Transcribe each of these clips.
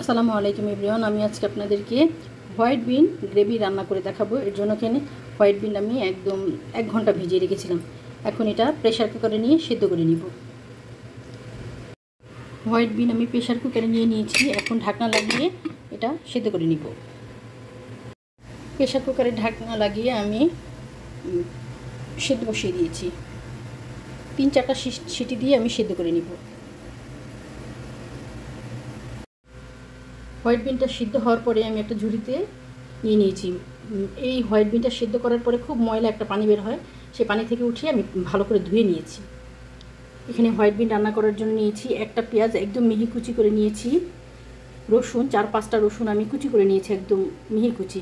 আসসালামু আলাইকুম এভরিওয়ান। আমি আজকে আপনাদেরকে হোয়াইট বিন গ্রেভি রান্না করে দেখাবো। এর জন্য এখানে হোয়াইট বিন আমি একদম 1 ঘন্টা ভিজিয়ে রেখেছিলাম। এখন এটা প্রেশার কুকারে নিয়ে সিদ্ধ করে নিব। হোয়াইট বিন আমি প্রেশার কুকারে নিয়ে নিয়েছি। এখন ঢাকনা লাগিয়ে এটা সিদ্ধ করে নিব। প্রেশার কুকারে ঢাকনা লাগিয়ে আমি সিদ্ধ বসিয়ে দিয়েছি। 3-4টা সিটি দিয়ে আমি সিদ্ধ করে নিব। হোয়াইট বিনটা সিদ্ধ হওয়ার পরে আমি একটা ঝুড়িতে নিয়ে নিয়েছি। এই হোয়াইট বিনটা সিদ্ধ করার পরে খুব ময়লা একটা পানি বের হয়, সেই পানি থেকে উঠিয়ে আমি ভালো করে ধুয়ে নিয়েছি। এখানে হোয়াইট বিন রান্না করার জন্য নিয়েছি একটা পেঁয়াজ একদম মিহি কুচি করে নিয়েছি, রসুন 4-5টা রসুন আমি কুচি করে নিয়েছি একদম মিহি কুচি,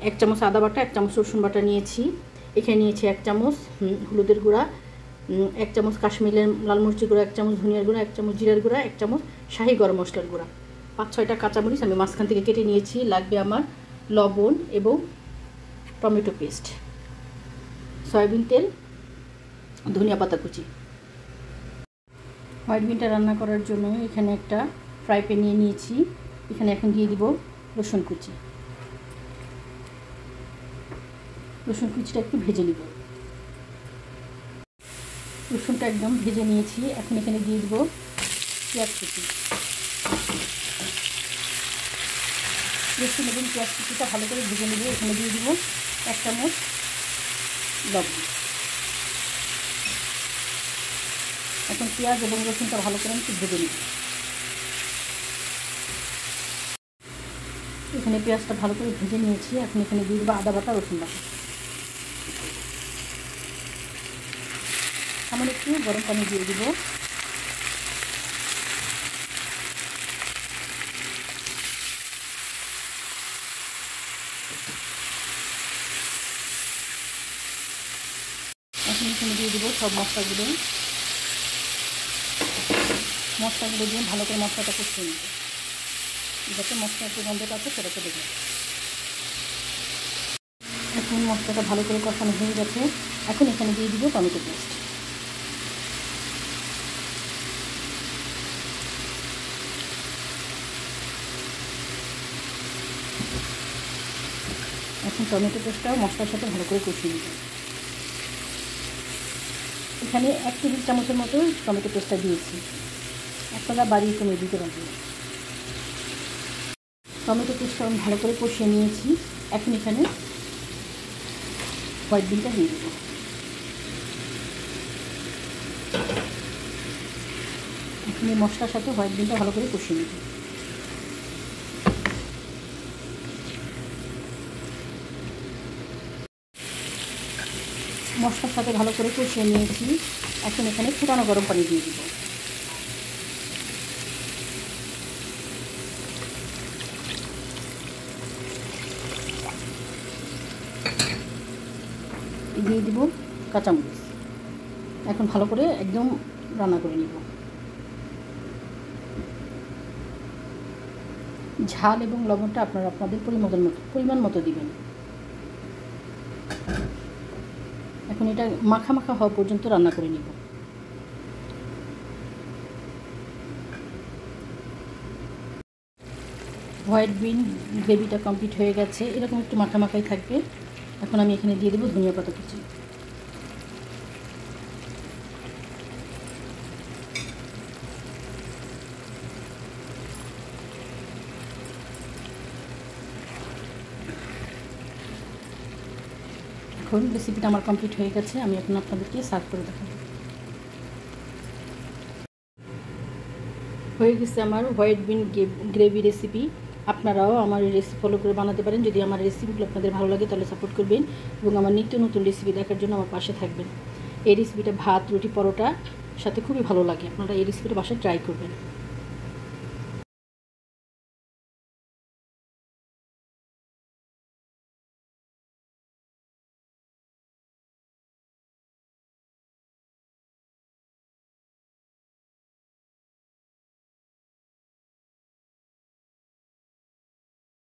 1 চামচ আদা বাটা, 1 চামচ রসুন বাটা নিয়েছি। এখানে নিয়েছি 1 চামচ হলুদের গুঁড়া, 1 চামচ কাশ্মীরের লাল মরিচের গুঁড়া, 1 চামচ ধনিয়ার গুঁড়া, 1 চামচ জিরার গুঁড়া, 1 চামচ শাহি গরম মশলার গুঁড়া, 5-6টা কাঁচামরিচ আমি মাঝখান থেকে কেটে নিয়েছি। লাগবে আমার লবণ এবং টমেটো পেস্ট, সয়াবিন তেল, ধনিয়া পাতা কুচি। হোয়াইট বিনটা রান্না করার জন্য এখানে একটা ফ্রাই প্যান নিয়ে নিয়েছি। এখানে এখন দিয়ে দিব রসুন কুচি। রসুন কুচিটা একটু ভেজে নিব। রসুনটা একদম ভেজে নিয়েছি। এখন এখানে দিয়ে দিব পেঁয়াজ কুচি। রসুন এবং পেঁয়াজ কুচিটা ভালো করে ভেজে নেব। এখানে দিয়ে দিব 1 চামচ লবণ। এখন পেঁয়াজ এবং রসুনটা ভালো করে একটু ভেজে নেব। এখানে পেঁয়াজটা ভালো করে ভেজে নিয়েছি। এখন এখানে দিয়ে দেবো আদা বাটা, রসুন বাটা। সামান্য একটু গরম পানি দিয়ে দিব। এখন এখানে দিয়ে দিব সব মশলাগুলো দিয়ে ভালো করে মশলাটা কষিয়ে নেব, যাতে মশলার যে গন্ধটা আছে সেটা চলে যায়। এখন মশলাটা ভালো করে কষানো হয়ে গেছে। এখন এখানে দিয়ে দিব টমেটো পেস্ট। এখন টমেটো পেস্টটাও মশলার সাথে ভালো করে কষিয়ে নেব। এখানে 1 টেবিল চামচের মতো টমেটো পেস্টটা দিয়েছি, আপনারা বাড়িয়ে কমিয়ে দিতে পারবেন। টমেটো পেস্টটা আমি ভালো করে কষিয়ে নিয়েছি। এখন এখানে হোয়াইট বিনটা দিয়ে দেব। এখন এই মশলার সাথে হোয়াইট বিনটা ভালো করে কষিয়ে নেব। মশলার সাথে ভালো করে কষিয়ে নিয়েছি। এখন এখানে ফুটানো গরম পানি দিয়ে দিব। দিয়ে দিব কাঁচামরিচ। এখন ভালো করে একদম রান্না করে নিব। ঝাল এবং লবণটা আপনারা আপনাদের পরিমাণ মতো দিবেন। এখন এটা মাখা মাখা হওয়া পর্যন্ত রান্না করে নিব। হোয়াইট বিন গ্রেভিটা কমপ্লিট হয়ে গেছে, এরকম একটু মাখা মাখাই থাকবে। এখন আমি এখানে দিয়ে দেবো ধনিয়া পাতা কুচি। এখন রেসিপিটা আমার কমপ্লিট হয়ে গেছে। আমি এখন আপনাদেরকে সার্ভ করে দেখাবো। হয়ে গেছে আমার হোয়াইট বিন গ্রেভি রেসিপি। আপনারাও আমার এই রেসিপি ফলো করে বানাতে পারেন। যদি আমার রেসিপিগুলো আপনাদের ভালো লাগে তাহলে সাপোর্ট করবেন এবং আমার নিত্য নতুন রেসিপি দেখার জন্য আমার পাশে থাকবেন। এই রেসিপিটা ভাত, রুটি, পরোটার সাথে খুবই ভালো লাগে। আপনারা এই রেসিপিটা বাসায় ট্রাই করবেন।